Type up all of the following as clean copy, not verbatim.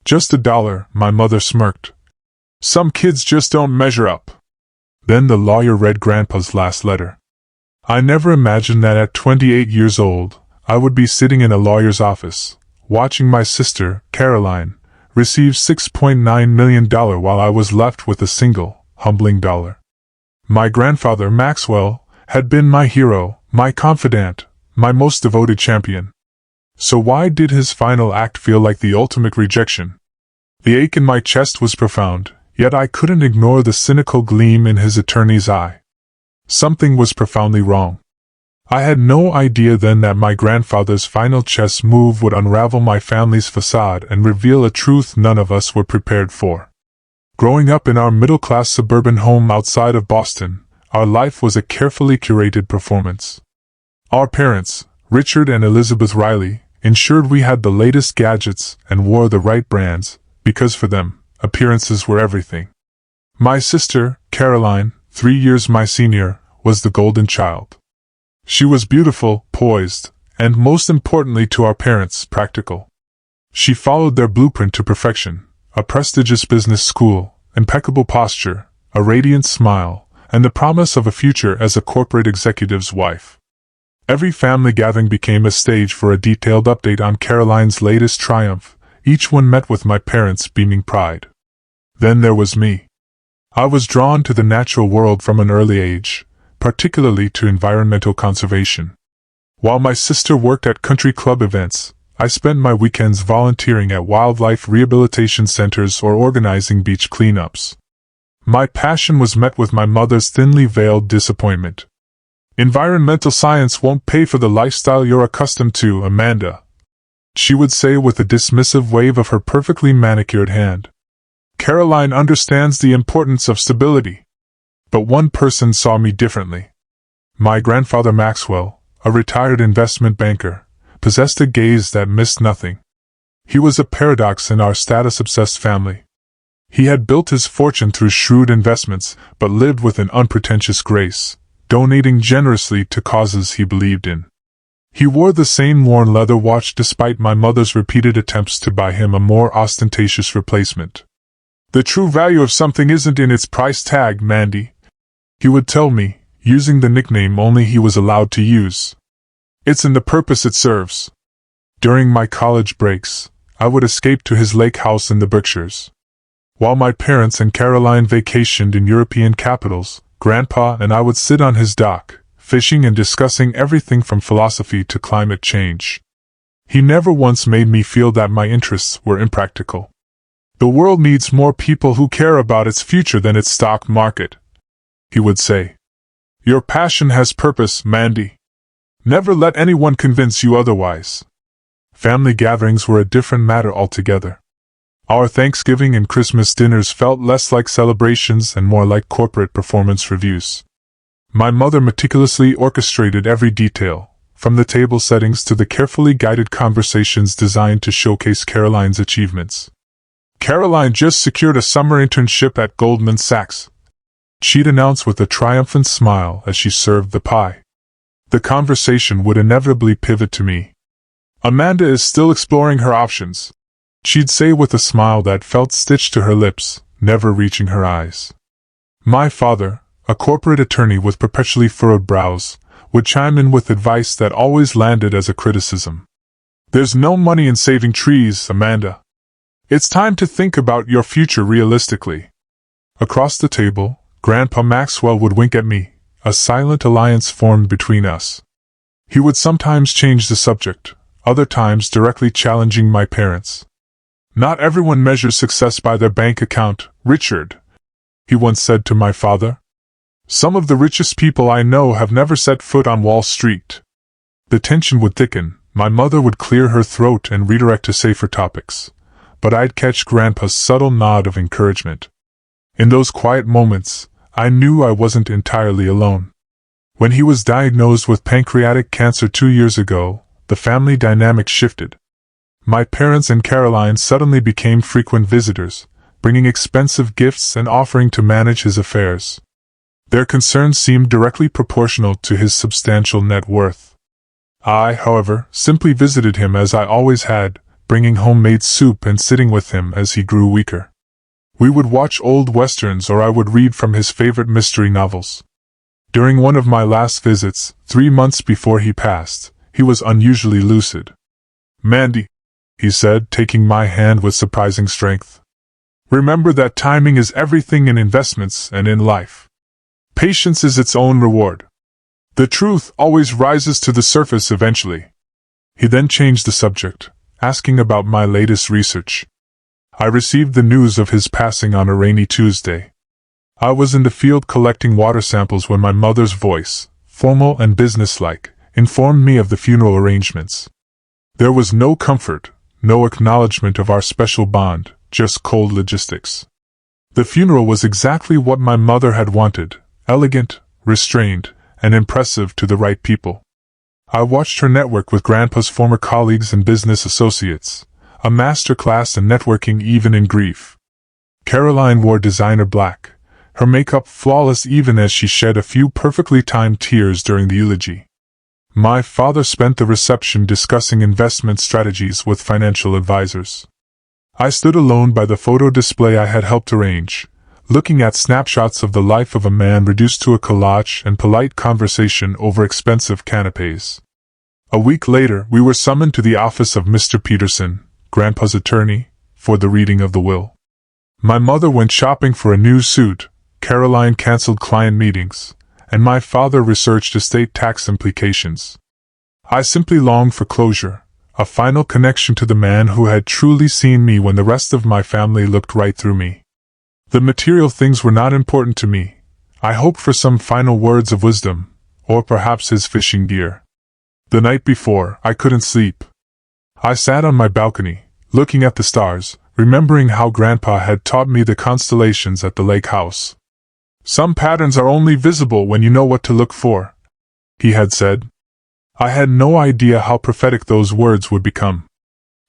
Just $1, my mother smirked. Some kids just don't measure up. Then the lawyer read Grandpa's last letter. I never imagined that at 28 years old, I would be sitting in a lawyer's office, watching my sister, Caroline, receive $6.9 million while I was left with a single, humbling dollar. My grandfather, Maxwell, had been my hero, my confidant, my most devoted champion. So why did his final act feel like the ultimate rejection? The ache in my chest was profound, yet I couldn't ignore the cynical gleam in his attorney's eye. Something was profoundly wrong. I had no idea then that my grandfather's final chess move would unravel my family's facade and reveal a truth none of us were prepared for. Growing up in our middle-class suburban home outside of Boston, our life was a carefully curated performance. Our parents, Richard and Elizabeth Riley, ensured we had the latest gadgets and wore the right brands, because for them, appearances were everything. My sister, Caroline, 3 years my senior, was the golden child. She was beautiful, poised, and most importantly to our parents, practical. She followed their blueprint to perfection, a prestigious business school, impeccable posture, a radiant smile, and the promise of a future as a corporate executive's wife. Every family gathering became a stage for a detailed update on Caroline's latest triumph, each one met with my parents' beaming pride. Then there was me. I was drawn to the natural world from an early age, particularly to environmental conservation. While my sister worked at country club events, I spent my weekends volunteering at wildlife rehabilitation centers or organizing beach cleanups. My passion was met with my mother's thinly veiled disappointment. "Environmental science won't pay for the lifestyle you're accustomed to, Amanda," she would say with a dismissive wave of her perfectly manicured hand. "Caroline understands the importance of stability." But one person saw me differently. My grandfather Maxwell, a retired investment banker, possessed a gaze that missed nothing. He was a paradox in our status-obsessed family. He had built his fortune through shrewd investments, but lived with an unpretentious grace, donating generously to causes he believed in. He wore the same worn leather watch despite my mother's repeated attempts to buy him a more ostentatious replacement. "The true value of something isn't in its price tag, Mandy," he would tell me, using the nickname only he was allowed to use. "It's in the purpose it serves." During my college breaks, I would escape to his lake house in the Berkshires. While my parents and Caroline vacationed in European capitals, Grandpa and I would sit on his dock, fishing and discussing everything from philosophy to climate change. He never once made me feel that my interests were impractical. "The world needs more people who care about its future than its stock market," he would say. "Your passion has purpose, Mandy. Never let anyone convince you otherwise." Family gatherings were a different matter altogether. Our Thanksgiving and Christmas dinners felt less like celebrations and more like corporate performance reviews. My mother meticulously orchestrated every detail, from the table settings to the carefully guided conversations designed to showcase Caroline's achievements. "Caroline just secured a summer internship at Goldman Sachs," she'd announce with a triumphant smile as she served the pie. The conversation would inevitably pivot to me. "Amanda is still exploring her options," she'd say with a smile that felt stitched to her lips, never reaching her eyes. My father, a corporate attorney with perpetually furrowed brows, would chime in with advice that always landed as a criticism. "There's no money in saving trees, Amanda. It's time to think about your future realistically." Across the table, Grandpa Maxwell would wink at me, a silent alliance formed between us. He would sometimes change the subject, other times directly challenging my parents. "Not everyone measures success by their bank account, Richard," he once said to my father. "Some of the richest people I know have never set foot on Wall Street." The tension would thicken, my mother would clear her throat and redirect to safer topics, but I'd catch Grandpa's subtle nod of encouragement. In those quiet moments, I knew I wasn't entirely alone. When he was diagnosed with pancreatic cancer 2 years ago, the family dynamic shifted. My parents and Caroline suddenly became frequent visitors, bringing expensive gifts and offering to manage his affairs. Their concerns seemed directly proportional to his substantial net worth. I, however, simply visited him as I always had, bringing homemade soup and sitting with him as he grew weaker. We would watch old westerns or I would read from his favorite mystery novels. During one of my last visits, 3 months before he passed, he was unusually lucid. "Mandy," he said, taking my hand with surprising strength. "Remember that timing is everything in investments and in life. Patience is its own reward. The truth always rises to the surface eventually." He then changed the subject, asking about my latest research. I received the news of his passing on a rainy Tuesday. I was in the field collecting water samples when my mother's voice, formal and businesslike, informed me of the funeral arrangements. There was no comfort, no acknowledgement of our special bond, just cold logistics. The funeral was exactly what my mother had wanted, elegant, restrained, and impressive to the right people. I watched her network with Grandpa's former colleagues and business associates, a master class in networking even in grief. Caroline wore designer black, her makeup flawless even as she shed a few perfectly timed tears during the eulogy. My father spent the reception discussing investment strategies with financial advisors. I stood alone by the photo display I had helped arrange, looking at snapshots of the life of a man reduced to a collage and polite conversation over expensive canapes. A week later, we were summoned to the office of Mr. Peterson, Grandpa's attorney, for the reading of the will. My mother went shopping for a new suit, Caroline canceled client meetings, and my father researched estate tax implications. I simply longed for closure, a final connection to the man who had truly seen me when the rest of my family looked right through me. The material things were not important to me. I hoped for some final words of wisdom, or perhaps his fishing gear. The night before, I couldn't sleep. I sat on my balcony, looking at the stars, remembering how Grandpa had taught me the constellations at the lake house. "Some patterns are only visible when you know what to look for," he had said. I had no idea how prophetic those words would become.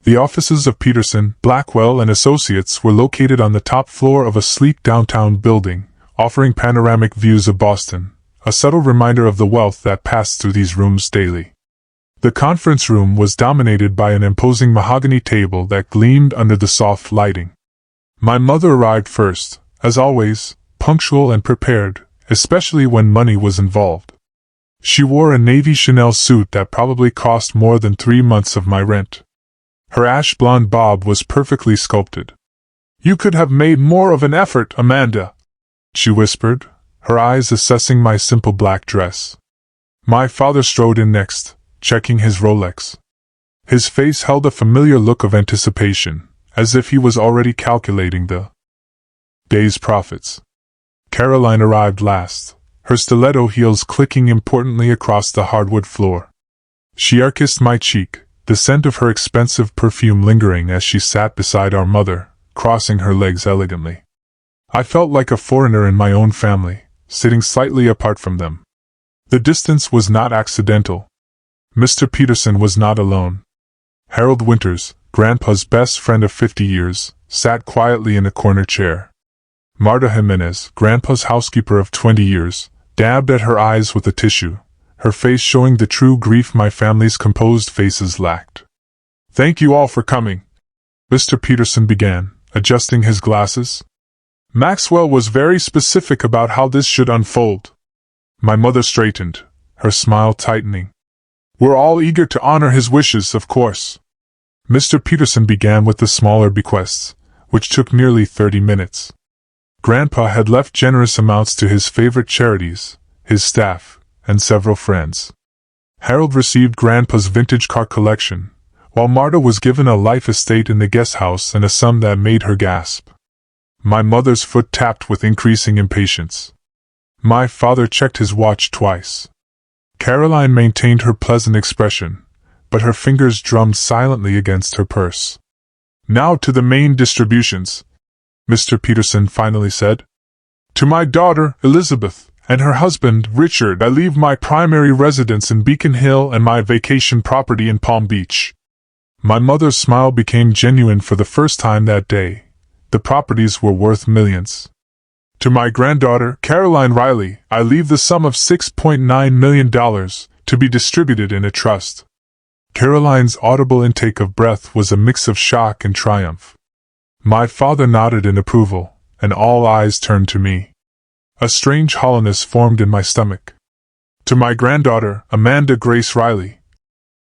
The offices of Peterson, Blackwell and Associates were located on the top floor of a sleek downtown building, offering panoramic views of Boston, a subtle reminder of the wealth that passed through these rooms daily. The conference room was dominated by an imposing mahogany table that gleamed under the soft lighting. My mother arrived first, as always, punctual and prepared, especially when money was involved. She wore a navy Chanel suit that probably cost more than 3 months of my rent. Her ash blonde bob was perfectly sculpted. "You could have made more of an effort, Amanda," she whispered, her eyes assessing my simple black dress. My father strode in next, checking his Rolex. His face held a familiar look of anticipation, as if he was already calculating the day's profits. Caroline arrived last, her stiletto heels clicking importantly across the hardwood floor. She kissed my cheek, the scent of her expensive perfume lingering as she sat beside our mother, crossing her legs elegantly. I felt like a foreigner in my own family, sitting slightly apart from them. The distance was not accidental. Mr. Peterson was not alone. Harold Winters, Grandpa's best friend of 50 years, sat quietly in a corner chair. Marta Jimenez, Grandpa's housekeeper of 20 years, dabbed at her eyes with a tissue, her face showing the true grief my family's composed faces lacked. "Thank you all for coming," Mr. Peterson began, adjusting his glasses. "Maxwell was very specific about how this should unfold." My mother straightened, her smile tightening. "We're all eager to honor his wishes, of course." Mr. Peterson began with the smaller bequests, which took nearly 30 minutes. Grandpa had left generous amounts to his favorite charities, his staff, and several friends. Harold received Grandpa's vintage car collection, while Marta was given a life estate in the guest house and a sum that made her gasp. My mother's foot tapped with increasing impatience. My father checked his watch twice. Caroline maintained her pleasant expression, but her fingers drummed silently against her purse. "Now to the main distributions," Mr. Peterson finally said. "To my daughter, Elizabeth, and her husband, Richard, I leave my primary residence in Beacon Hill and my vacation property in Palm Beach." My mother's smile became genuine for the first time that day. The properties were worth millions. "To my granddaughter, Caroline Riley, I leave the sum of $6.9 million to be distributed in a trust." Caroline's audible intake of breath was a mix of shock and triumph. My father nodded in approval, and all eyes turned to me. A strange hollowness formed in my stomach. To my granddaughter, Amanda Grace Riley,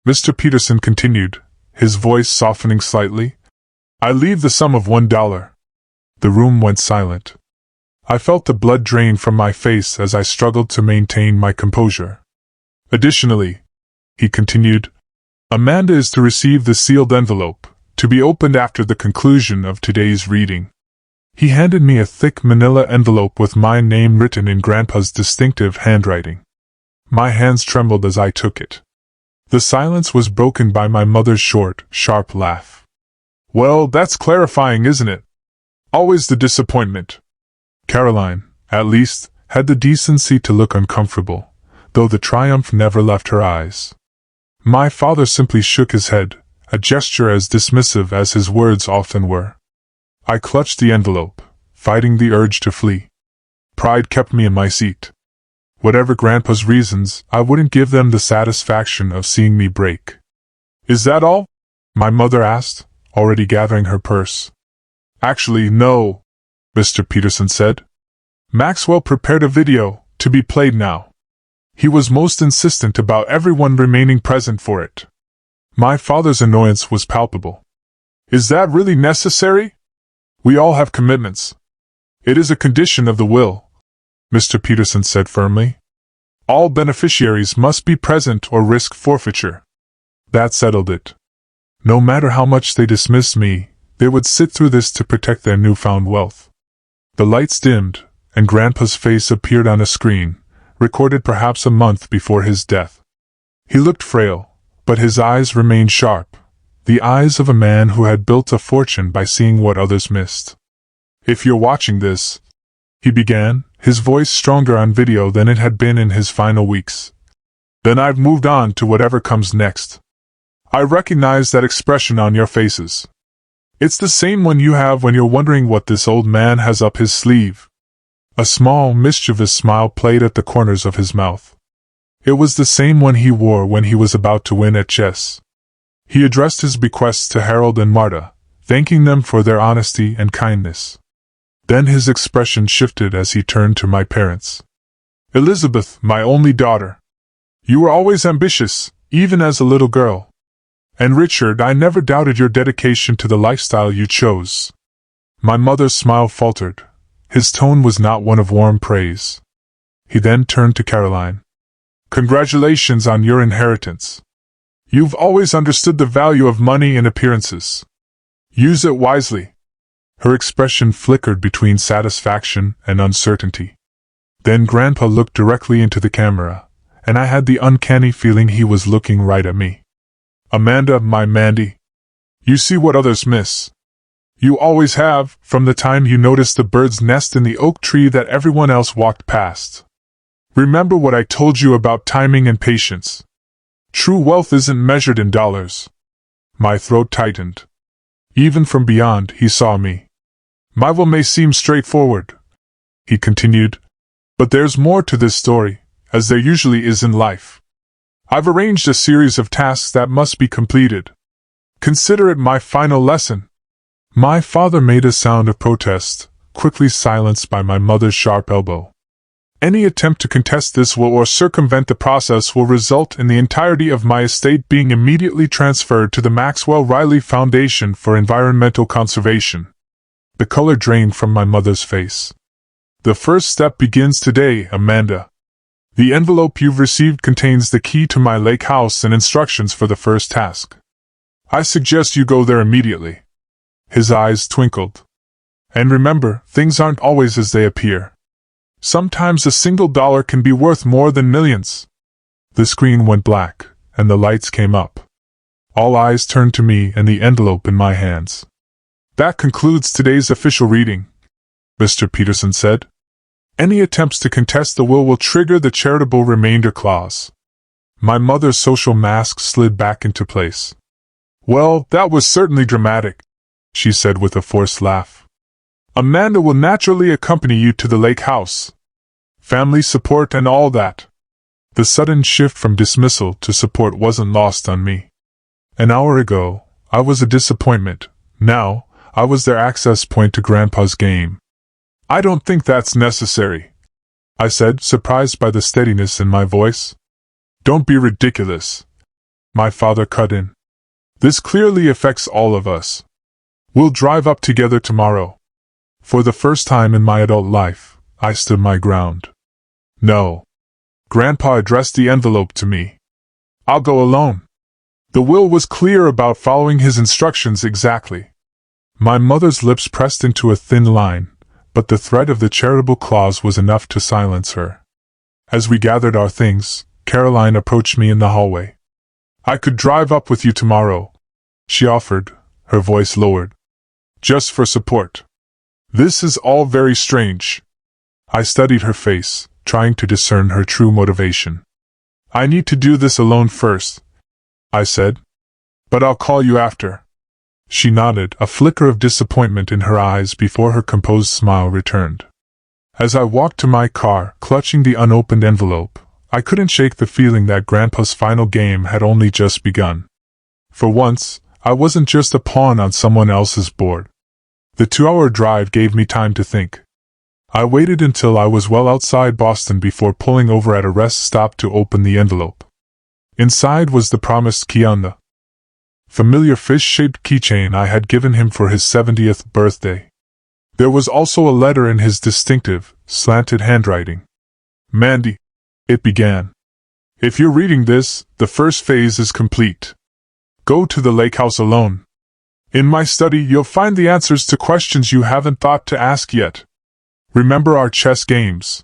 Mr. Peterson continued, his voice softening slightly, I leave the sum of $1. The room went silent. I felt the blood drain from my face as I struggled to maintain my composure. Additionally, he continued, Amanda is to receive the sealed envelope, to be opened after the conclusion of today's reading. He handed me a thick manila envelope with my name written in Grandpa's distinctive handwriting. My hands trembled as I took it. The silence was broken by my mother's short, sharp laugh. Well, that's clarifying, isn't it? Always the disappointment. Caroline, at least, had the decency to look uncomfortable, though the triumph never left her eyes. My father simply shook his head, a gesture as dismissive as his words often were. I clutched the envelope, fighting the urge to flee. Pride kept me in my seat. Whatever Grandpa's reasons, I wouldn't give them the satisfaction of seeing me break. Is that all? My mother asked, already gathering her purse. Actually, no, Mr. Peterson said. Maxwell prepared a video, to be played now. He was most insistent about everyone remaining present for it. My father's annoyance was palpable. Is that really necessary? We all have commitments. It is a condition of the will, Mr. Peterson said firmly. All beneficiaries must be present or risk forfeiture. That settled it. No matter how much they dismissed me, they would sit through this to protect their newfound wealth. The lights dimmed, and Grandpa's face appeared on a screen, recorded perhaps a month before his death. He looked frail, but his eyes remained sharp, the eyes of a man who had built a fortune by seeing what others missed. If you're watching this, he began, his voice stronger on video than it had been in his final weeks, then I've moved on to whatever comes next. I recognize that expression on your faces. It's the same one you have when you're wondering what this old man has up his sleeve. A small, mischievous smile played at the corners of his mouth. It was the same one he wore when he was about to win at chess. He addressed his bequests to Harold and Marta, thanking them for their honesty and kindness. Then his expression shifted as he turned to my parents. Elizabeth, my only daughter. You were always ambitious, even as a little girl. And Richard, I never doubted your dedication to the lifestyle you chose. My mother's smile faltered. His tone was not one of warm praise. He then turned to Caroline. Congratulations on your inheritance. You've always understood the value of money and appearances. Use it wisely. Her expression flickered between satisfaction and uncertainty. Then Grandpa looked directly into the camera, and I had the uncanny feeling he was looking right at me. Amanda, my Mandy. You see what others miss. You always have, from the time you noticed the bird's nest in the oak tree that everyone else walked past. Remember what I told you about timing and patience. True wealth isn't measured in dollars. My throat tightened. Even from beyond, he saw me. My will may seem straightforward, he continued, but there's more to this story, as there usually is in life. I've arranged a series of tasks that must be completed. Consider it my final lesson. My father made a sound of protest, quickly silenced by my mother's sharp elbow. Any attempt to contest this will or circumvent the process will result in the entirety of my estate being immediately transferred to the Maxwell Riley Foundation for Environmental Conservation. The color drained from my mother's face. The first step begins today, Amanda. The envelope you've received contains the key to my lake house and instructions for the first task. I suggest you go there immediately. His eyes twinkled. And remember, things aren't always as they appear. Sometimes a single dollar can be worth more than millions. The screen went black, and the lights came up. All eyes turned to me and the envelope in my hands. That concludes today's official reading, Mr. Peterson said. Any attempts to contest the will trigger the charitable remainder clause. My mother's social mask slid back into place. Well, that was certainly dramatic, she said with a forced laugh. Amanda will naturally accompany you to the lake house. Family support and all that. The sudden shift from dismissal to support wasn't lost on me. An hour ago, I was a disappointment. Now, I was their access point to Grandpa's game. I don't think that's necessary, I said, surprised by the steadiness in my voice. Don't be ridiculous, my father cut in. This clearly affects all of us. We'll drive up together tomorrow. For the first time in my adult life, I stood my ground. No. Grandpa addressed the envelope to me. I'll go alone. The will was clear about following his instructions exactly. My mother's lips pressed into a thin line, but the threat of the charitable clause was enough to silence her. As we gathered our things, Caroline approached me in the hallway. I could drive up with you tomorrow, she offered, her voice lowered. Just for support. This is all very strange. I studied her face, trying to discern her true motivation. I need to do this alone first, I said. But I'll call you after. She nodded, a flicker of disappointment in her eyes before her composed smile returned. As I walked to my car, clutching the unopened envelope, I couldn't shake the feeling that Grandpa's final game had only just begun. For once, I wasn't just a pawn on someone else's board. The 2-hour drive gave me time to think. I waited until I was well outside Boston before pulling over at a rest stop to open the envelope. Inside was the promised key on the familiar fish-shaped keychain I had given him for his 70th birthday. There was also a letter in his distinctive, slanted handwriting. Mandy, it began. If you're reading this, the first phase is complete. Go to the lake house alone. In my study, you'll find the answers to questions you haven't thought to ask yet. Remember our chess games.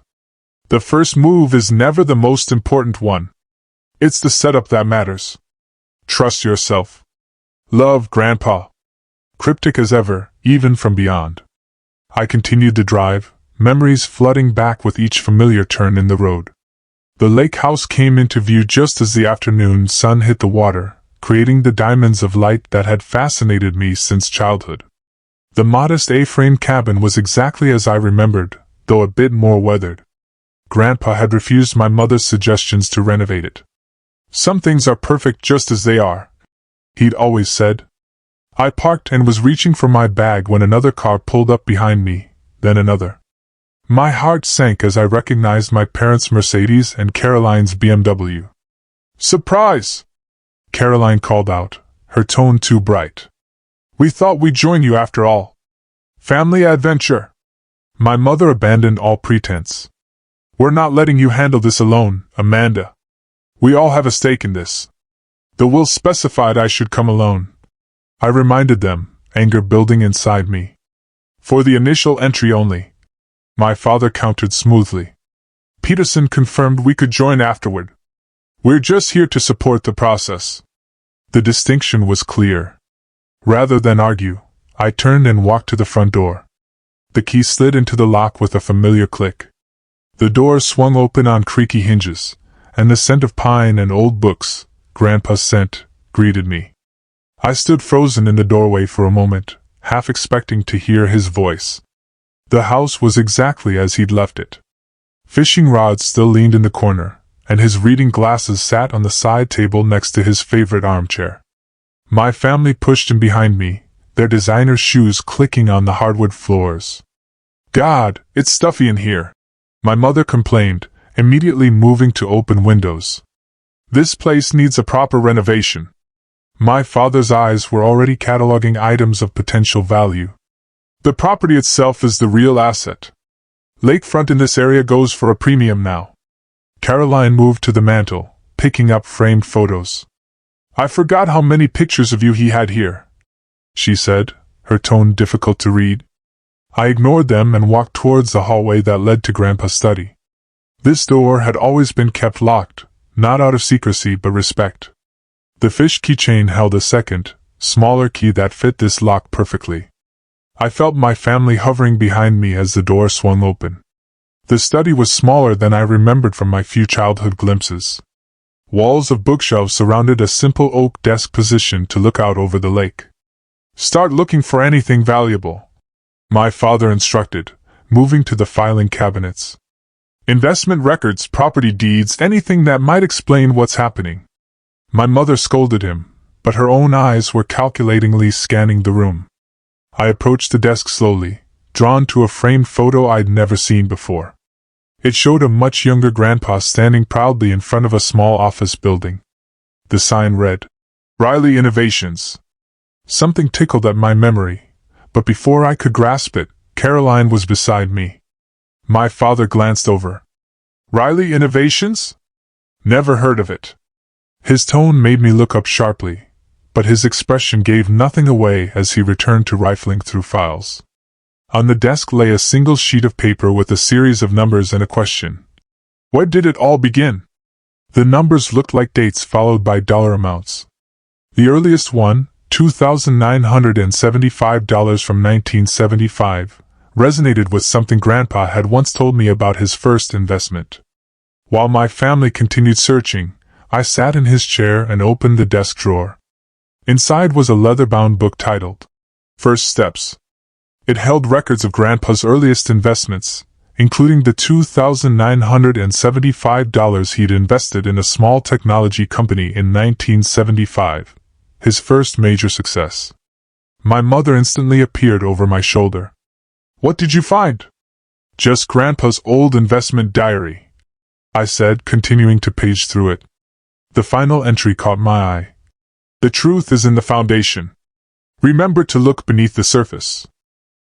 The first move is never the most important one. It's the setup that matters. Trust yourself. Love, Grandpa. Cryptic as ever, even from beyond. I continued the drive, memories flooding back with each familiar turn in the road. The lake house came into view just as the afternoon sun hit the water, creating the diamonds of light that had fascinated me since childhood. The modest A-frame cabin was exactly as I remembered, though a bit more weathered. Grandpa had refused my mother's suggestions to renovate it. Some things are perfect just as they are, he'd always said. I parked and was reaching for my bag when another car pulled up behind me, then another. My heart sank as I recognized my parents' Mercedes and Caroline's BMW. Surprise! Caroline called out, her tone too bright. We thought we'd join you after all. Family adventure. My mother abandoned all pretense. We're not letting you handle this alone, Amanda. We all have a stake in this. The will specified I should come alone. I reminded them, anger building inside me. For the initial entry only. My father countered smoothly. Peterson confirmed we could join afterward. We're just here to support the process. The distinction was clear. Rather than argue, I turned and walked to the front door. The key slid into the lock with a familiar click. The door swung open on creaky hinges, and the scent of pine and old books, Grandpa's scent, greeted me. I stood frozen in the doorway for a moment, half expecting to hear his voice. The house was exactly as he'd left it. Fishing rods still leaned in the corner, and his reading glasses sat on the side table next to his favorite armchair. My family pushed him behind me, their designer shoes clicking on the hardwood floors. God, it's stuffy in here, my mother complained, immediately moving to open windows. This place needs a proper renovation. My father's eyes were already cataloging items of potential value. The property itself is the real asset. Lakefront in this area goes for a premium now. Caroline moved to the mantel, picking up framed photos. I forgot how many pictures of you he had here, she said, her tone difficult to read. I ignored them and walked towards the hallway that led to Grandpa's study. This door had always been kept locked, not out of secrecy but respect. The fish keychain held a second, smaller key that fit this lock perfectly. I felt my family hovering behind me as the door swung open. The study was smaller than I remembered from my few childhood glimpses. Walls of bookshelves surrounded a simple oak desk positioned to look out over the lake. Start looking for anything valuable, my father instructed, moving to the filing cabinets. Investment records, property deeds, anything that might explain what's happening. My mother scolded him, but her own eyes were calculatingly scanning the room. I approached the desk slowly, drawn to a framed photo I'd never seen before. It showed a much younger grandpa standing proudly in front of a small office building. The sign read, "Riley Innovations." Something tickled at my memory, but before I could grasp it, Caroline was beside me. My father glanced over. "Riley Innovations? Never heard of it." His tone made me look up sharply, but his expression gave nothing away as he returned to rifling through files. On the desk lay a single sheet of paper with a series of numbers and a question. Where did it all begin? The numbers looked like dates followed by dollar amounts. The earliest one, $2,975 from 1975, resonated with something Grandpa had once told me about his first investment. While my family continued searching, I sat in his chair and opened the desk drawer. Inside was a leather-bound book titled First Steps. It held records of Grandpa's earliest investments, including the $2,975 he'd invested in a small technology company in 1975, his first major success. My mother instantly appeared over my shoulder. "What did you find?" "Just Grandpa's old investment diary," I said, continuing to page through it. The final entry caught my eye. "The truth is in the foundation. Remember to look beneath the surface."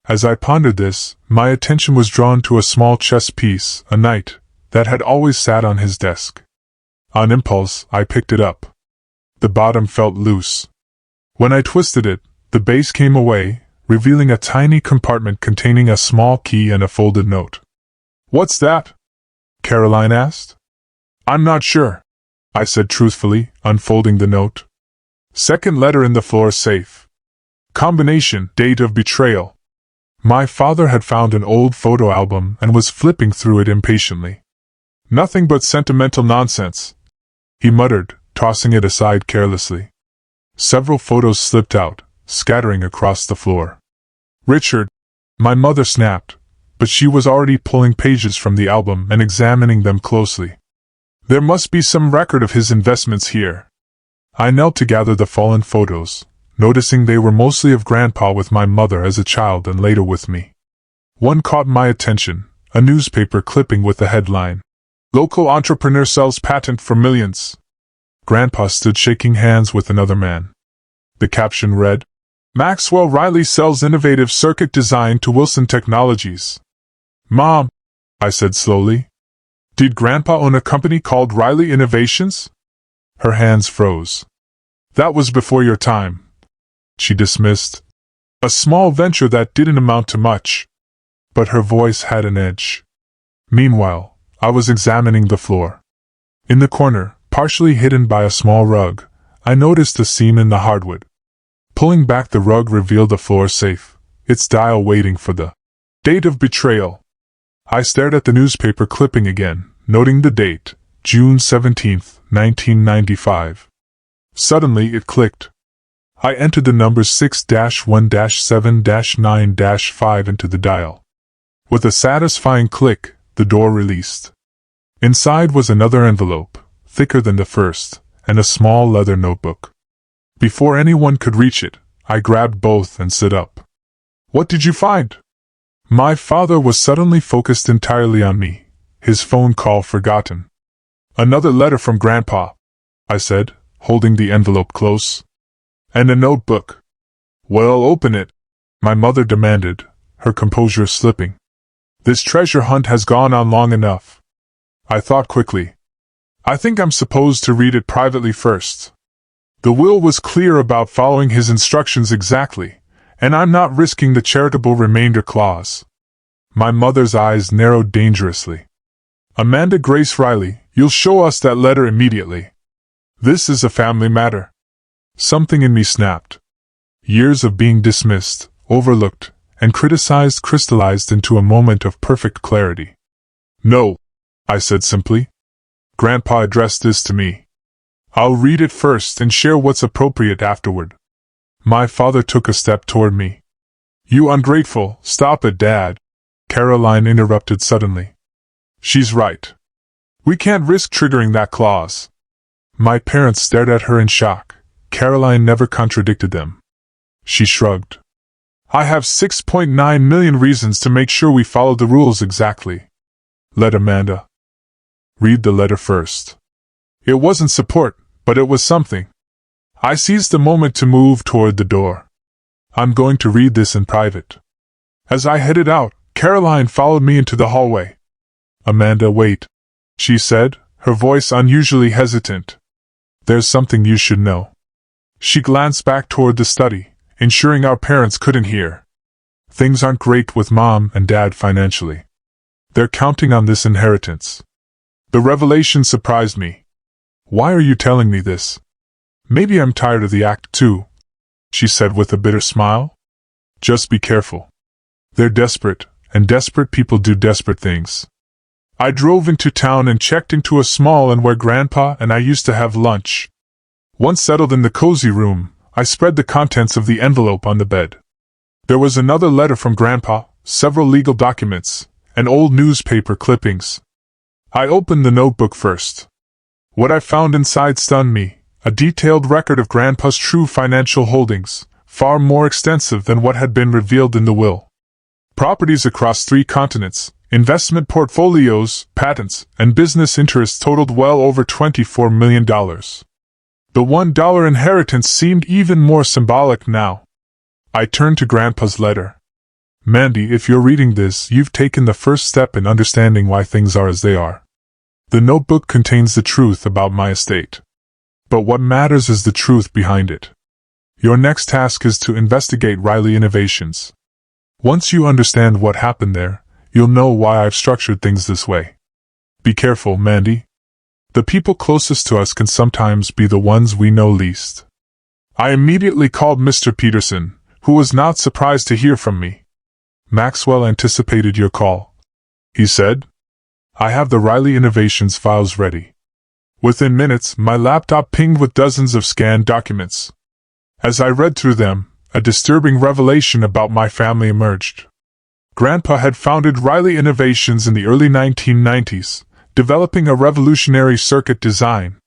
As I pondered this, my attention was drawn to a small chess piece, a knight, that had always sat on his desk. On impulse, I picked it up. The bottom felt loose. When I twisted it, the base came away, revealing a tiny compartment containing a small key and a folded note. "What's that?" Caroline asked. "I'm not sure," I said truthfully, unfolding the note. "Second letter in the floor safe. Combination, date of betrayal." My father had found an old photo album and was flipping through it impatiently. "Nothing but sentimental nonsense," he muttered, tossing it aside carelessly. Several photos slipped out, scattering across the floor. "Richard," my mother snapped, but she was already pulling pages from the album and examining them closely. "There must be some record of his investments here." I knelt to gather the fallen photos, noticing they were mostly of Grandpa with my mother as a child and later with me. One caught my attention, a newspaper clipping with the headline, "Local entrepreneur sells patent for millions." Grandpa stood shaking hands with another man. The caption read, "Maxwell Riley sells innovative circuit design to Wilson Technologies." "Mom," I said slowly, "did Grandpa own a company called Riley Innovations?" Her hands froze. "That was before your time," she dismissed. "A small venture that didn't amount to much." But her voice had an edge. Meanwhile, I was examining the floor. In the corner, partially hidden by a small rug, I noticed a seam in the hardwood. Pulling back the rug revealed a floor safe, its dial waiting for the date of betrayal. I stared at the newspaper clipping again, noting the date, June 17, 1995. Suddenly it clicked. I entered the numbers 6-1-7-9-5 into the dial. With a satisfying click, the door released. Inside was another envelope, thicker than the first, and a small leather notebook. Before anyone could reach it, I grabbed both and stood up. "What did you find?" My father was suddenly focused entirely on me, his phone call forgotten. "Another letter from Grandpa," I said, holding the envelope close. "And a notebook." "Well, open it," my mother demanded, her composure slipping. "This treasure hunt has gone on long enough." I thought quickly. I think I'm supposed to read it privately first. The will was clear about following his instructions exactly, and I'm not risking the charitable remainder clause. My mother's eyes narrowed dangerously. "Amanda Grace Riley, you'll show us that letter immediately. This is a family matter." Something in me snapped. Years of being dismissed, overlooked, and criticized crystallized into a moment of perfect clarity. "No," I said simply. "Grandpa addressed this to me. I'll read it first and share what's appropriate afterward." My father took a step toward me. "You ungrateful, stop it, Dad," Caroline interrupted suddenly. "She's right. We can't risk triggering that clause." My parents stared at her in shock, Caroline never contradicted them. She shrugged. I have 6.9 million reasons to make sure we follow the rules exactly. Let Amanda read the letter first. It wasn't support, but it was something. I seized the moment to move toward the door. I'm going to read this in private. As I headed out, Caroline followed me into the hallway. Amanda, wait, she said, her voice unusually hesitant. There's something you should know. She glanced back toward the study, ensuring our parents couldn't hear. Things aren't great with Mom and Dad financially. They're counting on this inheritance. The revelation surprised me. Why are you telling me this? Maybe I'm tired of the act too, she said with a bitter smile. Just be careful. They're desperate, and desperate people do desperate things. I drove into town and checked into a small inn where Grandpa and I used to have lunch. Once settled in the cozy room, I spread the contents of the envelope on the bed. There was another letter from Grandpa, several legal documents, and old newspaper clippings. I opened the notebook first. What I found inside stunned me, a detailed record of Grandpa's true financial holdings, far more extensive than what had been revealed in the will. Properties across 3 continents, investment portfolios, patents, and business interests totaled well over $24 million. The $1 inheritance seemed even more symbolic now. I turned to Grandpa's letter. Mandy, if you're reading this, you've taken the first step in understanding why things are as they are. The notebook contains the truth about my estate. But what matters is the truth behind it. Your next task is to investigate Riley Innovations. Once you understand what happened there, you'll know why I've structured things this way. Be careful, Mandy. The people closest to us can sometimes be the ones we know least. I immediately called Mr. Peterson, who was not surprised to hear from me. Maxwell anticipated your call, he said. I have the Riley Innovations files ready. Within minutes, my laptop pinged with dozens of scanned documents. As I read through them, a disturbing revelation about my family emerged. Grandpa had founded Riley Innovations in the early 1990s, developing a revolutionary circuit design.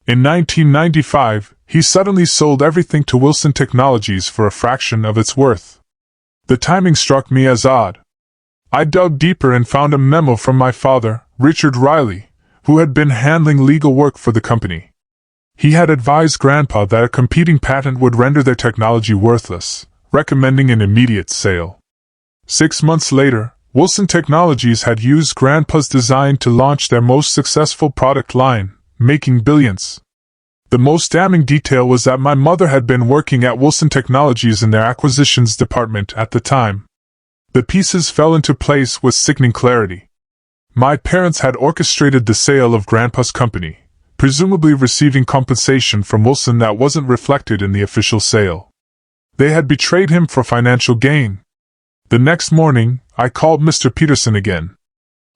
In 1995, he suddenly sold everything to Wilson Technologies for a fraction of its worth. The timing struck me as odd. I dug deeper and found a memo from my father, Richard Riley, who had been handling legal work for the company. He had advised Grandpa that a competing patent would render their technology worthless, recommending an immediate sale. 6 months later, Wilson Technologies had used Grandpa's design to launch their most successful product line, making billions. The most damning detail was that my mother had been working at Wilson Technologies in their acquisitions department at the time. The pieces fell into place with sickening clarity. My parents had orchestrated the sale of Grandpa's company, presumably receiving compensation from Wilson that wasn't reflected in the official sale. They had betrayed him for financial gain. The next morning, I called Mr. Peterson again.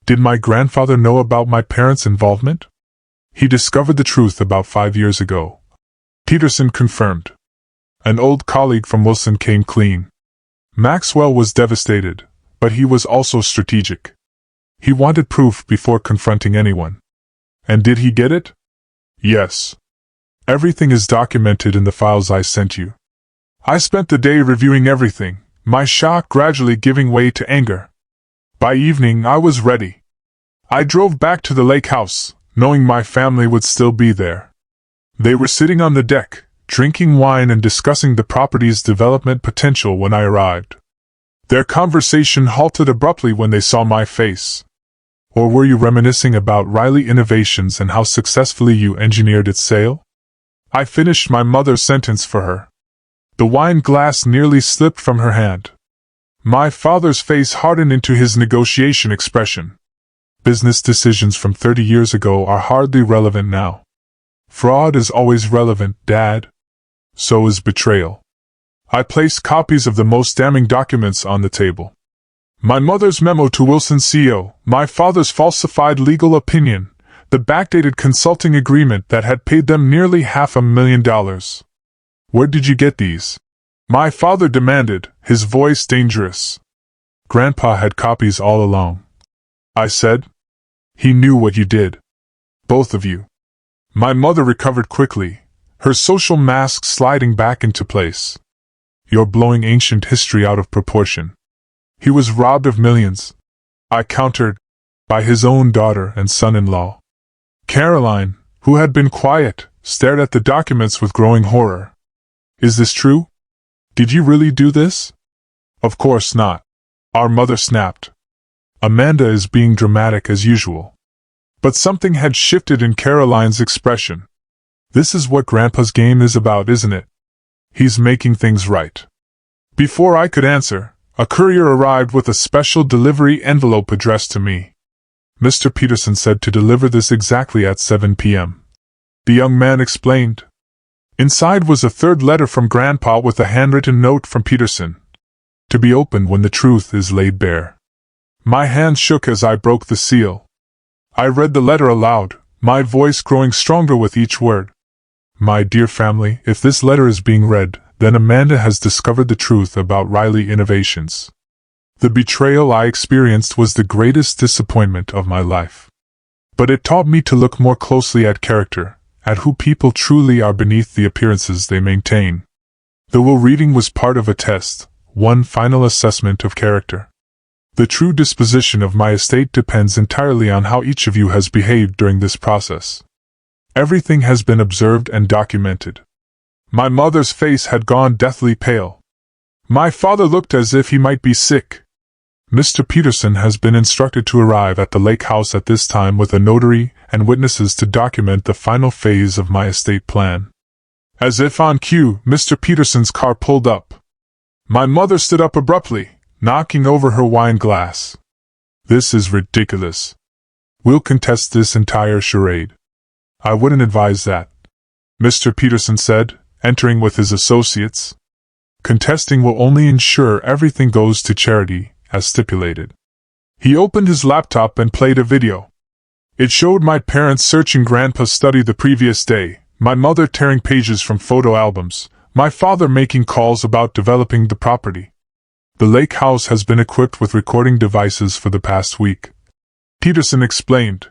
Did my grandfather know about my parents' involvement? He discovered the truth about 5 years ago. Peterson confirmed. An old colleague from Wilson came clean. Maxwell was devastated, but he was also strategic. He wanted proof before confronting anyone. And did he get it? Yes. Everything is documented in the files I sent you. I spent the day reviewing everything, my shock gradually giving way to anger. By evening, I was ready. I drove back to the lake house, knowing my family would still be there. They were sitting on the deck, drinking wine and discussing the property's development potential when I arrived. Their conversation halted abruptly when they saw my face. Or were you reminiscing about Riley Innovations and how successfully you engineered its sale? I finished my mother's sentence for her. The wine glass nearly slipped from her hand. My father's face hardened into his negotiation expression. Business decisions from 30 years ago are hardly relevant now. Fraud is always relevant, Dad. So is betrayal. I placed copies of the most damning documents on the table. My mother's memo to Wilson's CEO, my father's falsified legal opinion, the backdated consulting agreement that had paid them nearly $500,000. Where did you get these? My father demanded, his voice dangerous. Grandpa had copies all along, I said. He knew what you did. Both of you. My mother recovered quickly, her social mask sliding back into place. "You're blowing ancient history out of proportion. He was robbed of millions," I countered, "by his own daughter and son-in-law." Caroline, who had been quiet, stared at the documents with growing horror. "Is this true? Did you really do this?" "Of course not," our mother snapped. Amanda is being dramatic as usual. But something had shifted in Caroline's expression. "This is what Grandpa's game is about, isn't it? He's making things right." Before I could answer, a courier arrived with a special delivery envelope addressed to me. "Mr. Peterson said to deliver this exactly at 7 p.m. The young man explained. Inside was a third letter from Grandpa with a handwritten note from Peterson, to be opened when the truth is laid bare. My hand shook as I broke the seal. I read the letter aloud, my voice growing stronger with each word. "My dear family, if this letter is being read, then Amanda has discovered the truth about Riley Innovations. The betrayal I experienced was the greatest disappointment of my life. But it taught me to look more closely at character, at who people truly are beneath the appearances they maintain. The will reading was part of a test, one final assessment of character. The true disposition of my estate depends entirely on how each of you has behaved during this process. Everything has been observed and documented." My mother's face had gone deathly pale. My father looked as if he might be sick. "Mr. Peterson has been instructed to arrive at the lake house at this time with a notary and witnesses to document the final phase of my estate plan." As if on cue, Mr. Peterson's car pulled up. My mother stood up abruptly, knocking over her wine glass. "This is ridiculous. We'll contest this entire charade." "I wouldn't advise that," Mr. Peterson said, entering with his associates. "Contesting will only ensure everything goes to charity, as stipulated." He opened his laptop and played a video. It showed my parents searching Grandpa's study the previous day, my mother tearing pages from photo albums, my father making calls about developing the property. "The lake house has been equipped with recording devices for the past week," Peterson explained.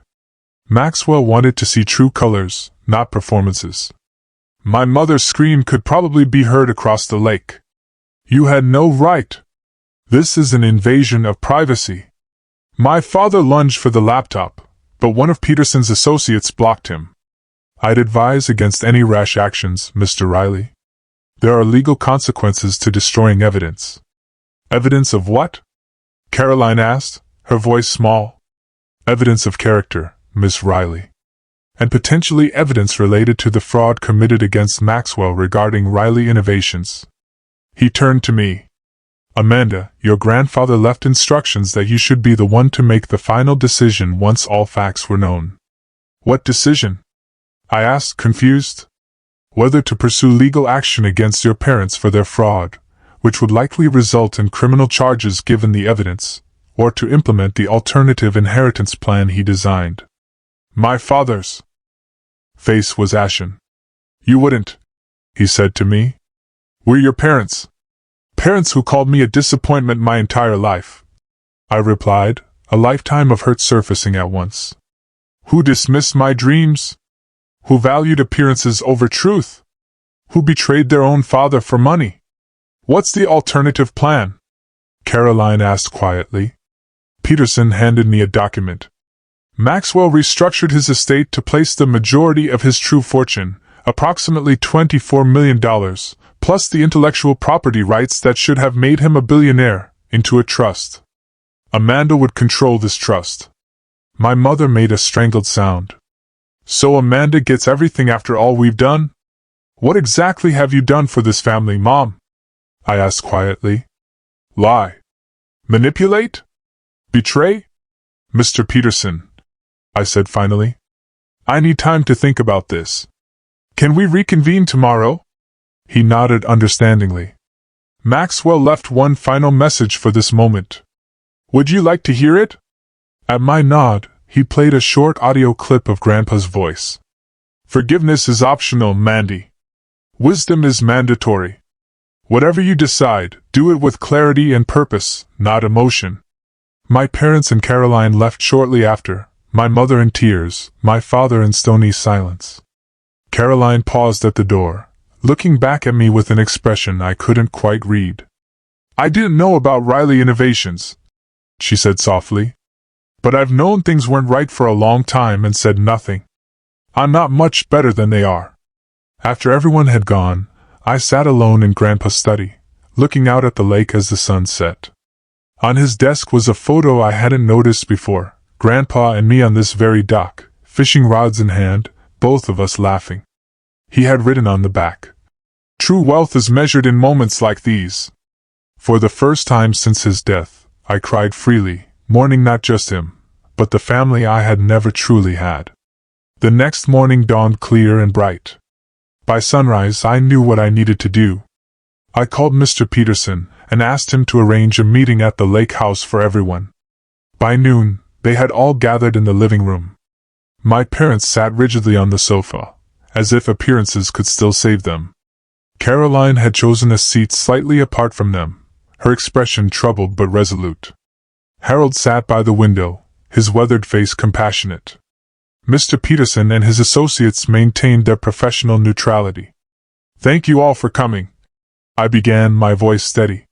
"Maxwell wanted to see true colors, not performances." My mother's scream could probably be heard across the lake. "You had no right. This is an invasion of privacy." My father lunged for the laptop, but one of Peterson's associates blocked him. "I'd advise against any rash actions, Mr. Riley. There are legal consequences to destroying evidence." "Evidence of what?" Caroline asked, her voice small. "Evidence of character, Miss Riley. And potentially evidence related to the fraud committed against Maxwell regarding Riley Innovations." He turned to me. "Amanda, your grandfather left instructions that you should be the one to make the final decision once all facts were known." "What decision?" I asked, confused. "Whether to pursue legal action against your parents for their fraud, which would likely result in criminal charges given the evidence, or to implement the alternative inheritance plan he designed." My father's face was ashen. "You wouldn't," he said to me. "We're your parents. Parents who called me a disappointment my entire life," I replied, a lifetime of hurt surfacing at once. "Who dismissed my dreams? Who valued appearances over truth? Who betrayed their own father for money? What's the alternative plan?" Caroline asked quietly. Peterson handed me a document. Maxwell restructured his estate to place the majority of his true fortune, approximately $24 million, plus the intellectual property rights that should have made him a billionaire, into a trust. Amanda would control this trust. My mother made a strangled sound. "So Amanda gets everything after all we've done? What exactly have you done for this family, Mom?" I asked quietly. "Lie. Manipulate? Betray? Mr. Peterson," I said finally. "I need time to think about this. Can we reconvene tomorrow?" He nodded understandingly. Maxwell left one final message for this moment. "Would you like to hear it?" At my nod, he played a short audio clip of Grandpa's voice. "Forgiveness is optional, Mandy. Wisdom is mandatory. Whatever you decide, do it with clarity and purpose, not emotion." My parents and Caroline left shortly after, my mother in tears, my father in stony silence. Caroline paused at the door, looking back at me with an expression I couldn't quite read. I didn't know about Riley Innovations, she said softly. But I've known things weren't right for a long time and said nothing. I'm not much better than they are. After everyone had gone, I sat alone in Grandpa's study, looking out at the lake as the sun set. On his desk was a photo I hadn't noticed before, Grandpa and me on this very dock, fishing rods in hand, both of us laughing. He had written on the back, "True wealth is measured in moments like these." For the first time since his death, I cried freely, mourning not just him, but the family I had never truly had. The next morning dawned clear and bright. By sunrise I knew what I needed to do. I called Mr. Peterson and asked him to arrange a meeting at the lake house for everyone. By noon, they had all gathered in the living room. My parents sat rigidly on the sofa, as if appearances could still save them. Caroline had chosen a seat slightly apart from them, her expression troubled but resolute. Harold sat by the window, his weathered face compassionate. Mr. Peterson and his associates maintained their professional neutrality. "Thank you all for coming," I began, my voice steady.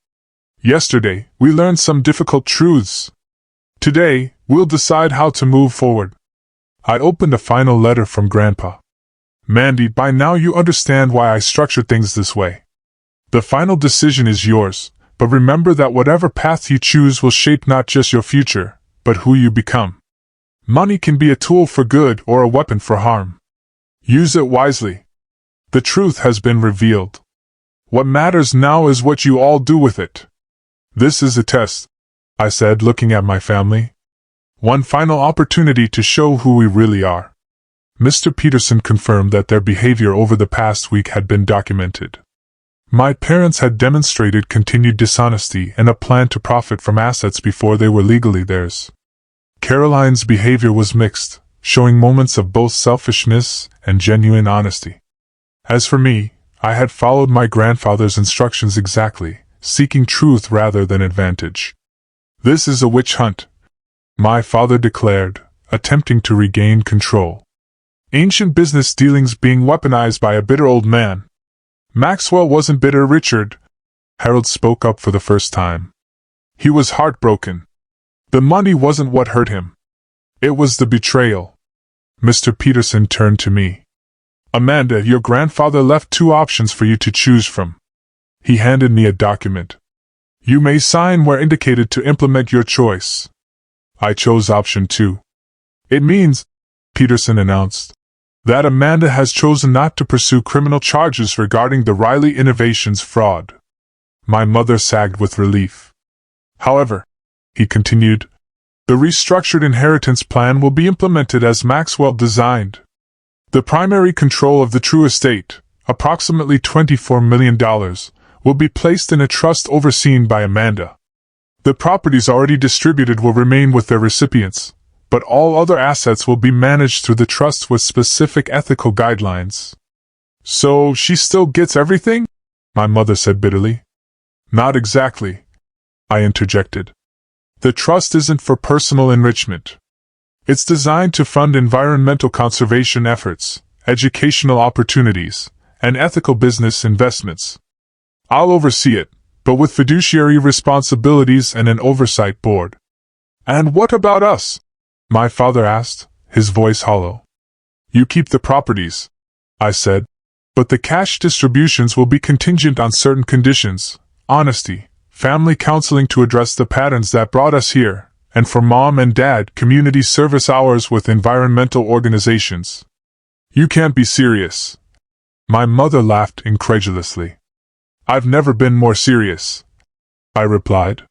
"Yesterday, we learned some difficult truths. Today, we'll decide how to move forward." I opened a final letter from Grandpa. "Mandy, by now you understand why I structured things this way. The final decision is yours, but remember that whatever path you choose will shape not just your future, but who you become. Money can be a tool for good or a weapon for harm. Use it wisely. The truth has been revealed. What matters now is what you all do with it. This is a test," I said, looking at my family. "One final opportunity to show who we really are." Mr. Peterson confirmed that their behavior over the past week had been documented. My parents had demonstrated continued dishonesty and a plan to profit from assets before they were legally theirs. Caroline's behavior was mixed, showing moments of both selfishness and genuine honesty. As for me, I had followed my grandfather's instructions exactly, seeking truth rather than advantage. "This is a witch hunt," my father declared, attempting to regain control. "Ancient business dealings being weaponized by a bitter old man." "Maxwell wasn't bitter, Richard," Harold spoke up for the first time. "He was heartbroken. The money wasn't what hurt him. It was the betrayal." Mr. Peterson turned to me. "Amanda, your grandfather left two options for you to choose from." He handed me a document. "You may sign where indicated to implement your choice." I chose option 2. "It means," Peterson announced, "that Amanda has chosen not to pursue criminal charges regarding the Riley Innovations fraud." My mother sagged with relief. "However," he continued, "the restructured inheritance plan will be implemented as Maxwell designed. The primary control of the true estate, approximately $24 million, will be placed in a trust overseen by Amanda. The properties already distributed will remain with their recipients, but all other assets will be managed through the trust with specific ethical guidelines." "So she still gets everything?" my mother said bitterly. "Not exactly," I interjected. "The trust isn't for personal enrichment. It's designed to fund environmental conservation efforts, educational opportunities, and ethical business investments. I'll oversee it, but with fiduciary responsibilities and an oversight board." "And what about us?" my father asked, his voice hollow. "You keep the properties," I said, "but the cash distributions will be contingent on certain conditions: honesty, family counseling to address the patterns that brought us here, and for Mom and Dad, community service hours with environmental organizations." "You can't be serious." My mother laughed incredulously. "I've never been more serious," I replied.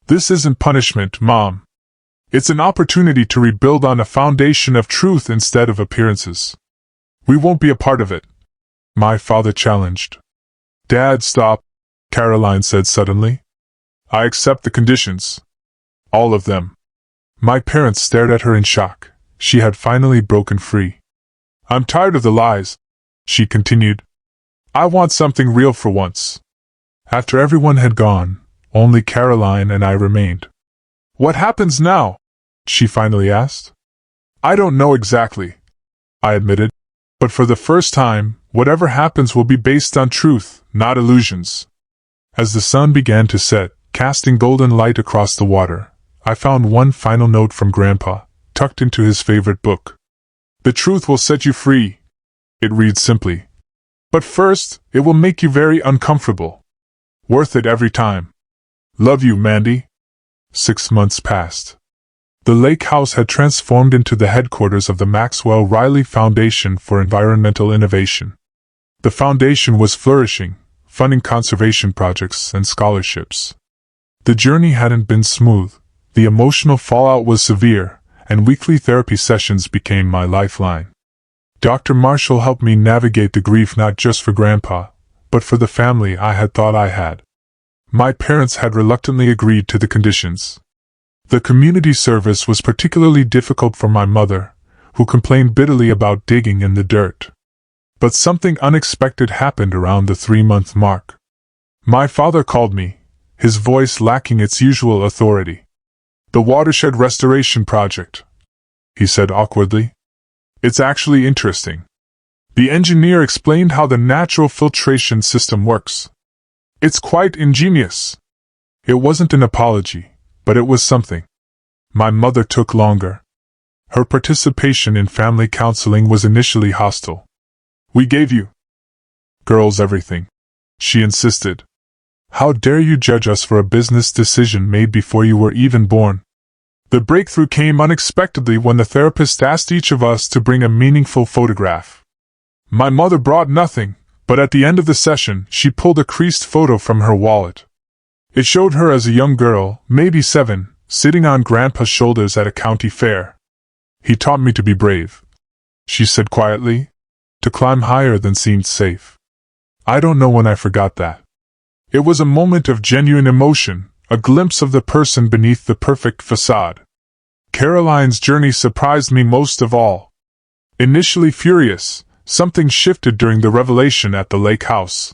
"This isn't punishment, Mom. It's an opportunity to rebuild on a foundation of truth instead of appearances." "We won't be a part of it," my father challenged. "Dad, stop," Caroline said suddenly. "I accept the conditions. All of them." My parents stared at her in shock. She had finally broken free. "I'm tired of the lies," she continued. "I want something real for once." After everyone had gone, only Caroline and I remained. "What happens now?" she finally asked. "I don't know exactly," I admitted. But for the first time, whatever happens will be based on truth, not illusions. As the sun began to set, casting golden light across the water, I found one final note from Grandpa, tucked into his favorite book. The truth will set you free. It reads simply. But first, it will make you very uncomfortable. Worth it every time. Love you, Mandy. 6 months passed. The lake house had transformed into the headquarters of the Maxwell Riley Foundation for Environmental Innovation. The foundation was flourishing, funding conservation projects and scholarships. The journey hadn't been smooth, the emotional fallout was severe, and weekly therapy sessions became my lifeline. Dr. Marshall helped me navigate the grief not just for Grandpa, but for the family I had thought I had. My parents had reluctantly agreed to the conditions. The community service was particularly difficult for my mother, who complained bitterly about digging in the dirt. But something unexpected happened around the 3-month mark. My father called me, his voice lacking its usual authority. The watershed restoration project, he said awkwardly. It's actually interesting. The engineer explained how the natural filtration system works. It's quite ingenious. It wasn't an apology, but it was something. My mother took longer. Her participation in family counseling was initially hostile. We gave you girls everything, she insisted. How dare you judge us for a business decision made before you were even born? The breakthrough came unexpectedly when the therapist asked each of us to bring a meaningful photograph. My mother brought nothing, but at the end of the session, she pulled a creased photo from her wallet. It showed her as a young girl, maybe 7, sitting on Grandpa's shoulders at a county fair. He taught me to be brave, she said quietly, to climb higher than seemed safe. I don't know when I forgot that. It was a moment of genuine emotion, a glimpse of the person beneath the perfect facade. Caroline's journey surprised me most of all. Initially furious, something shifted during the revelation at the lake house.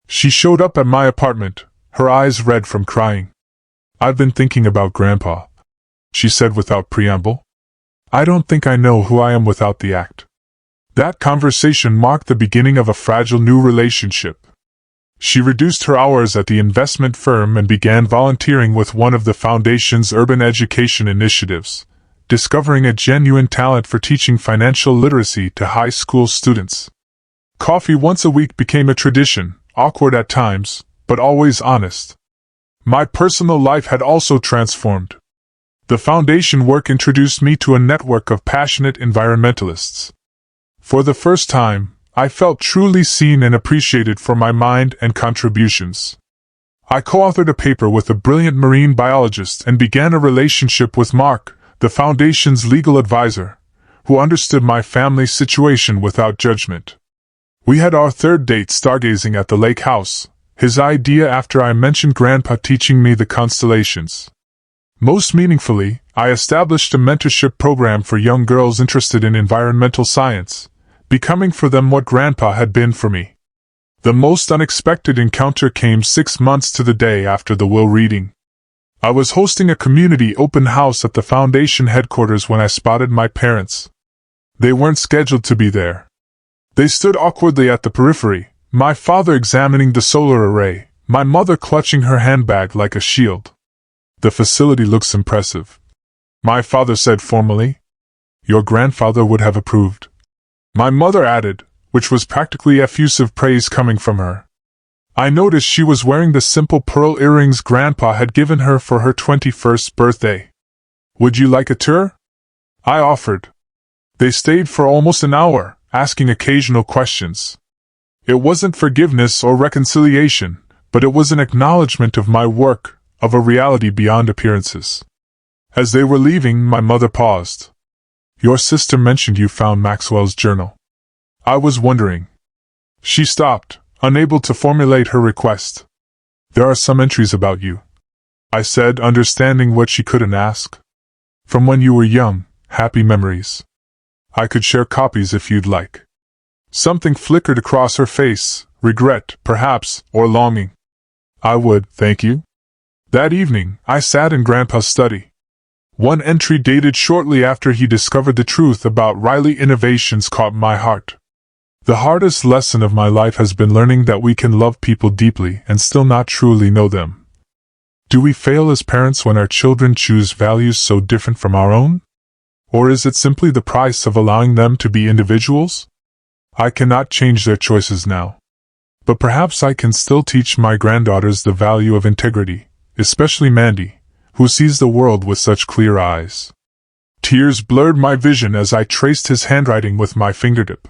She showed up at my apartment, her eyes red from crying. I've been thinking about Grandpa, she said without preamble. I don't think I know who I am without the act. That conversation marked the beginning of a fragile new relationship. She reduced her hours at the investment firm and began volunteering with one of the foundation's urban education initiatives, discovering a genuine talent for teaching financial literacy to high school students. Coffee once a week became a tradition, awkward at times, but always honest. My personal life had also transformed. The foundation work introduced me to a network of passionate environmentalists. For the first time, I felt truly seen and appreciated for my mind and contributions. I co-authored a paper with a brilliant marine biologist and began a relationship with Mark, the foundation's legal advisor, who understood my family's situation without judgment. We had our third date stargazing at the lake house, his idea after I mentioned Grandpa teaching me the constellations. Most meaningfully, I established a mentorship program for young girls interested in environmental science, becoming for them what Grandpa had been for me. The most unexpected encounter came 6 months to the day after the will reading. I was hosting a community open house at the foundation headquarters when I spotted my parents. They weren't scheduled to be there. They stood awkwardly at the periphery, my father examining the solar array, my mother clutching her handbag like a shield. The facility looks impressive, my father said formally. Your grandfather would have approved, my mother added, which was practically effusive praise coming from her. I noticed she was wearing the simple pearl earrings Grandpa had given her for her 21st birthday. Would you like a tour? I offered. They stayed for almost an hour, asking occasional questions. It wasn't forgiveness or reconciliation, but it was an acknowledgement of my work, of a reality beyond appearances. As they were leaving, my mother paused. Your sister mentioned you found Maxwell's journal. I was wondering. She stopped, unable to formulate her request. There are some entries about you, I said, understanding what she couldn't ask. From when you were young, happy memories. I could share copies if you'd like. Something flickered across her face, regret, perhaps, or longing. I would, thank you. That evening, I sat in Grandpa's study. One entry dated shortly after he discovered the truth about Riley Innovations caught my heart. The hardest lesson of my life has been learning that we can love people deeply and still not truly know them. Do we fail as parents when our children choose values so different from our own? Or is it simply the price of allowing them to be individuals? I cannot change their choices now. But perhaps I can still teach my granddaughters the value of integrity, especially Mandy, who sees the world with such clear eyes. Tears blurred my vision as I traced his handwriting with my fingertip.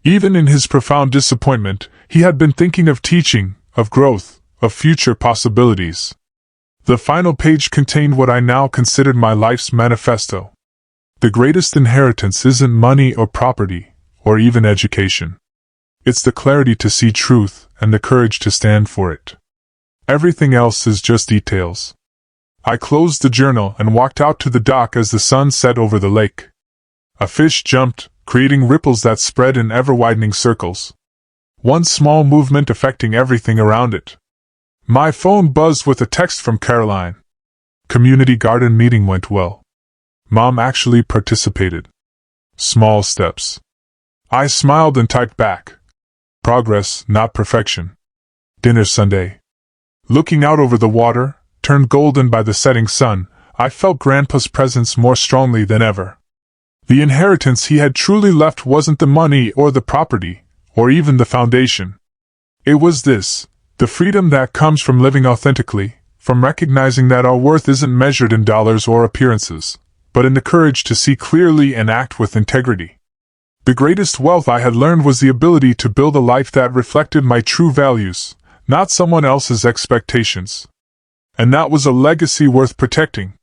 Even in his profound disappointment, he had been thinking of teaching, of growth, of future possibilities. The final page contained what I now considered my life's manifesto. The greatest inheritance isn't money or property, or even education. It's the clarity to see truth and the courage to stand for it. Everything else is just details. I closed the journal and walked out to the dock as the sun set over the lake. A fish jumped, creating ripples that spread in ever-widening circles. One small movement affecting everything around it. My phone buzzed with a text from Caroline. Community garden meeting went well. Mom actually participated. Small steps. I smiled and typed back. Progress, not perfection. Dinner Sunday. Looking out over the water, turned golden by the setting sun, I felt Grandpa's presence more strongly than ever. The inheritance he had truly left wasn't the money or the property, or even the foundation. It was this. The freedom that comes from living authentically, from recognizing that our worth isn't measured in dollars or appearances, but in the courage to see clearly and act with integrity. The greatest wealth I had learned was the ability to build a life that reflected my true values, not someone else's expectations. And that was a legacy worth protecting.